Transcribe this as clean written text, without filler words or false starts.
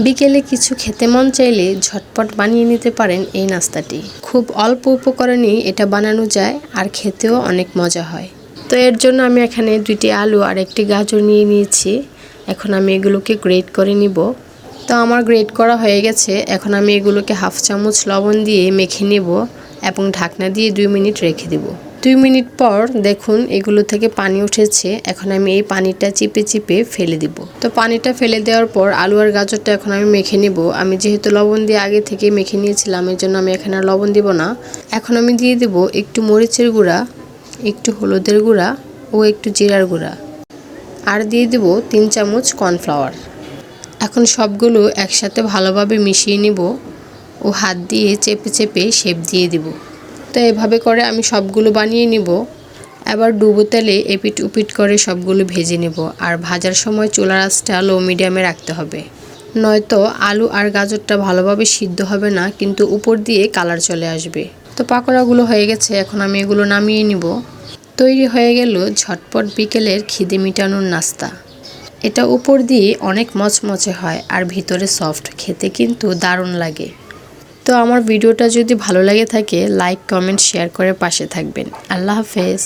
বিকেলে কিছু খেতে মন চাইলে ঝটপট বানিয়ে নিতে পারেন এই নাস্তাটি। খুব অল্প উপকরণেই এটা বানানো যায় আর খেতেও অনেক মজা হয়। তো এর জন্য আমি এখানে 2টি আলু আর 1টি গাজর নিয়ে নিয়েছি। এখন আমি এগুলোকে গ্রেট করে নিব। তো আমার গ্রেট করা হয়ে গেছে। এখন আমি এগুলোকে হাফ চামচ লবণ দিয়ে মেখে নেব এবং ঢাকনা দিয়ে 2 মিনিট রেখে দেব। 2 মিনিট পর দেখুন এগুলো থেকে পানি উঠেছে। এখন আমি এই পানিটা চিপে চিপে ফেলে দিব। তো পানিটা ফেলে দেওয়ার পর আলু আর গাজরটা এখন আমি মেখে নেব। আমি যেহেতু লবণ দিয়ে আগে থেকে মেখে নিয়েছিলাম, এর জন্য আমি এখানে আর লবণ দিব না। এখন আমি দিয়ে দেব একটু মরিচের গুঁড়া, একটু হলুদের গুঁড়া ও একটু জিরার গুঁড়া, আর দিয়ে দেব 3 চামচ কর্নফ্লাওয়ার। এখন সবগুলো একসাথে ভালোভাবে মিশিয়ে নিব ও হাত দিয়ে চেপে চেপে শেপ দিয়ে দিব। তো এভাবে করে আমি সবগুলো বানিয়ে নিব। এবার ডুবো তেলে এপিট উপিট করে সবগুলো ভেজে নেব। আর ভাজার সময় চুলার আঁচটা লো মিডিয়ামে রাখতে হবে, নয়তো আলু আর গাজরটা ভালোভাবে সিদ্ধ হবে না, কিন্তু উপর দিয়ে কালার চলে আসবে। তো পাকোড়াগুলো হয়ে গেছে, এখন আমি এগুলো নামিয়ে নিব। তৈরি হয়ে গেল ঝটপট বিকেলের খিদে মিটানোর নাস্তা। এটা উপর দিয়ে অনেক মচমচে হয় আর ভিতরে সফট, খেতে কিন্তু দারুণ লাগে। তো আমার ভিডিওটা যদি ভালো লাগে থাকে লাইক, কমেন্ট, শেয়ার করে পাশে থাকবেন। আল্লাহ হাফেজ।